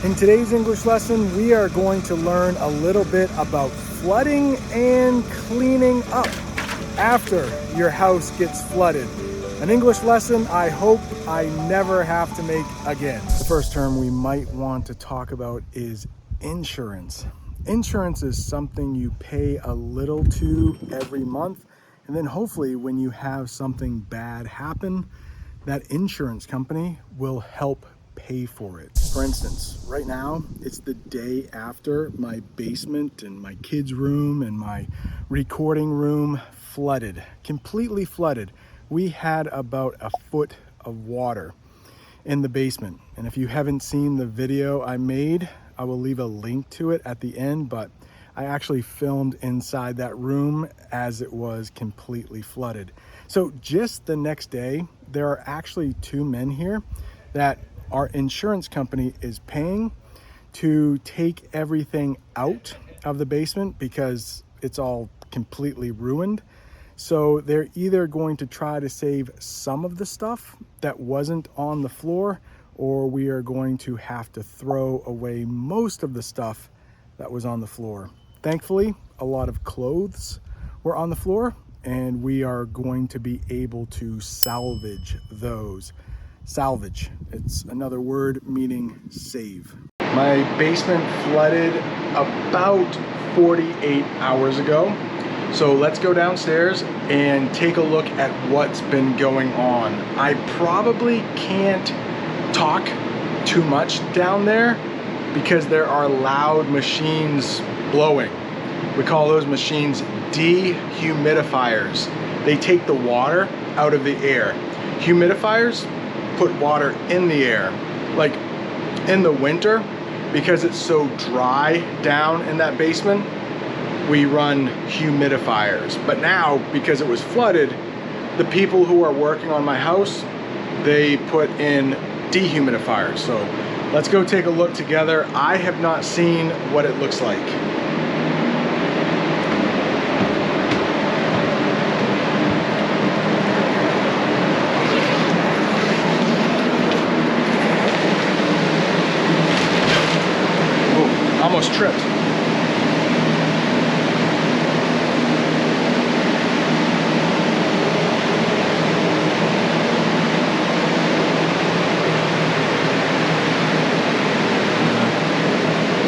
In today's English lesson, we are going to learn a little bit about flooding and cleaning up after your house gets flooded. An English lesson I hope I never have to make again. The first term we might want to talk about is insurance. Insurance is something you pay a little to every month, and then hopefully when you have something bad happen, that insurance company will help pay for it. For instance, right now, it's the day after my basement and my kids' room and my recording room flooded, completely flooded. We had about a foot of water in the basement. And if you haven't seen the video I made, I will leave a link to it at the end, but I actually filmed inside that room as it was completely flooded. So just the next day, there are actually two men here that our insurance company is paying to take everything out of the basement because it's all completely ruined. So they're either going to try to save some of the stuff that wasn't on the floor, or we are going to have to throw away most of the stuff that was on the floor. Thankfully, a lot of clothes were on the floor, and we are going to be able to salvage those. Salvage, it's another word meaning save. My basement flooded about 48 hours ago. So let's go downstairs and take a look at what's been going on. I probably can't talk too much down there because there are loud machines blowing. We call those machines dehumidifiers. They take the water out of the air. Humidifiers put water in the air. Like in the winter, because it's so dry down in that basement, we run humidifiers. But now, because it was flooded, the people who are working on my house, they put in dehumidifiers. So let's go take a look together. I have not seen what it looks like. Ooh, almost tripped.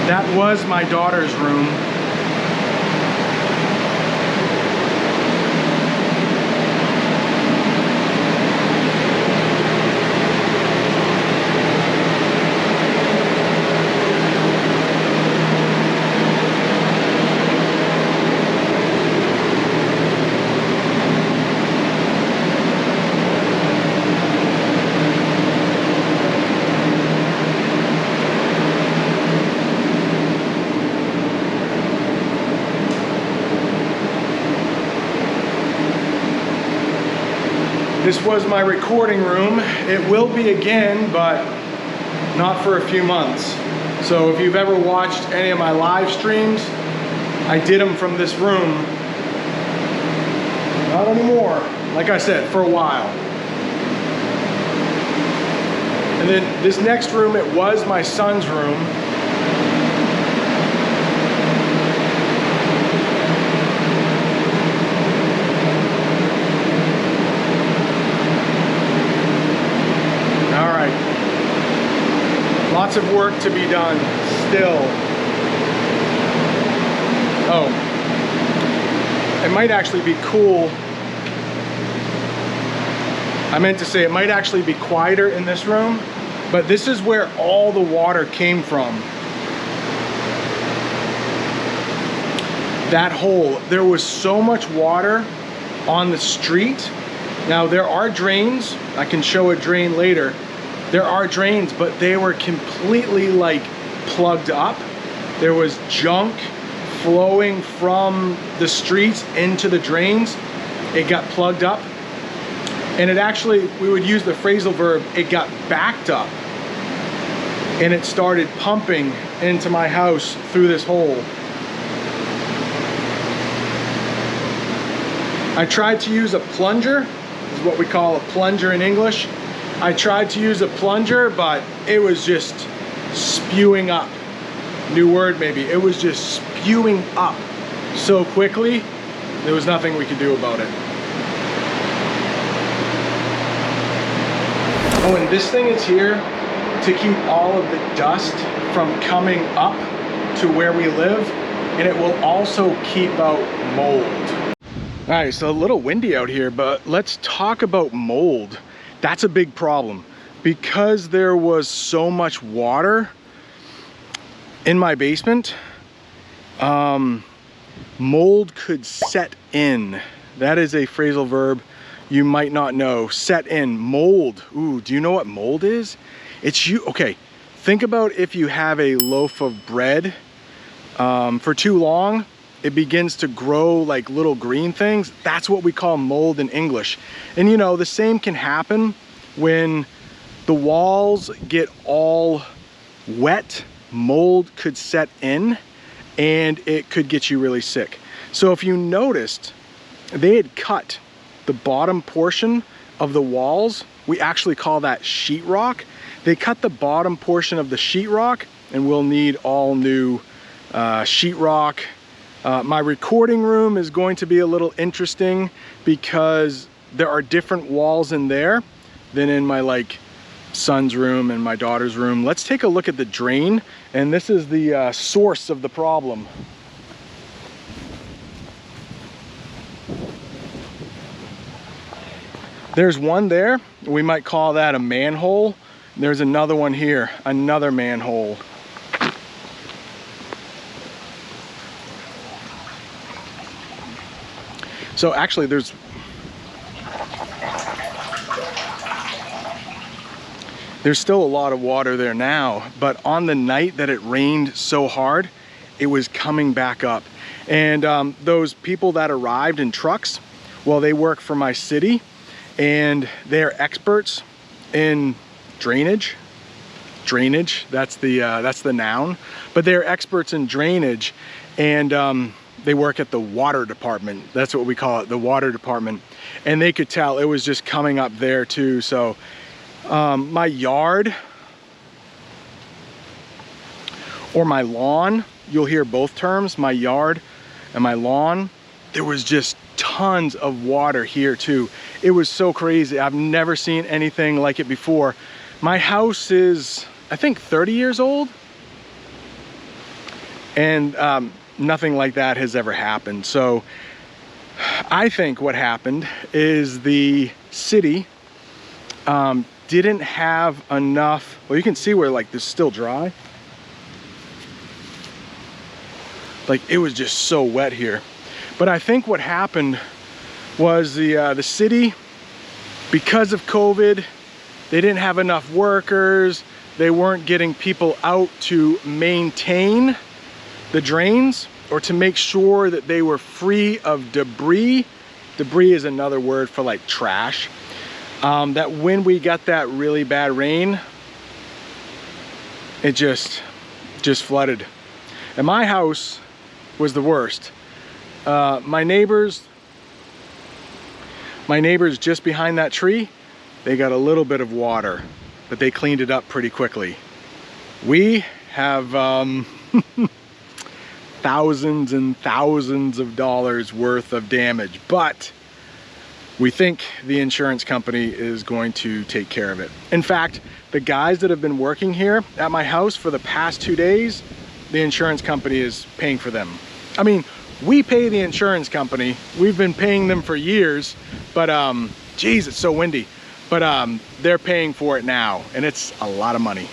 That was my daughter's room. This was my recording room. It will be again, but not for a few months. So if you've ever watched any of my live streams, I did them from this room. Not anymore, like I said, for a while. And then this next room, it was my son's room. Lots of work to be done still. Oh, it might actually be cool. I meant to say it might actually be quieter in this room, but this is where all the water came from. That hole, there was so much water on the street. Now there are drains, I can show a drain later. There are drains, but they were completely like plugged up. There was junk flowing from the streets into the drains. It got plugged up. And it actually, we would use the phrasal verb, it got backed up. And it started pumping into my house through this hole. I tried to use a plunger, is what we call a plunger in English. I tried to use a plunger, but it was just spewing up. New word maybe. It was just spewing up so quickly, there was nothing we could do about it. Oh, and this thing is here to keep all of the dust from coming up to where we live, and it will also keep out mold. All right, so a little windy out here, but let's talk about mold. That's a big problem. Because there was so much water in my basement, mold could set in. That is a phrasal verb you might not know. Set in. Mold. Ooh, do you know what mold is? Okay, think about if you have a loaf of bread for too long, it begins to grow like little green things. That's what we call mold in English. And you know, the same can happen when the walls get all wet. Mold could set in and it could get you really sick. So if you noticed, they had cut the bottom portion of the walls. We actually call that sheetrock. They cut the bottom portion of the sheetrock, and we'll need all new sheetrock. My recording room is going to be a little interesting because there are different walls in there than in my son's room and my daughter's room. Let's take a look at the drain, and this is the source of the problem. There's one there, we might call that a manhole. There's another one here, another manhole. So actually there's still a lot of water there now, but on the night that it rained so hard, it was coming back up. And those people that arrived in trucks, well, they work for my city, and they're experts in drainage. That's the noun, but they're experts in drainage, and they work at the water department. That's what we call it, the water department. And they could tell it was just coming up there too. So my yard or my lawn, you'll hear both terms, my yard and my lawn, there was just tons of water here too. It was so crazy. I've never seen anything like it before. My house is, I think, 30 years old, and nothing like that has ever happened. So I think what happened is the city didn't have enough. Well, you can see where this is still dry. It was just so wet here. But I think what happened was the city, because of COVID, they didn't have enough workers. They weren't getting people out to maintain the drains or to make sure that they were free of debris. Debris is another word for trash. That when we got that really bad rain, it just flooded. And my house was the worst. My neighbors just behind that tree, they got a little bit of water, but they cleaned it up pretty quickly. We have thousands and thousands of dollars worth of damage, but we think the insurance company is going to take care of it. In fact, the guys that have been working here at my house for the past 2 days, the insurance company is paying for them. I mean, we pay the insurance company. We've been paying them for years, but geez, it's so windy. But they're paying for it now, and it's a lot of money.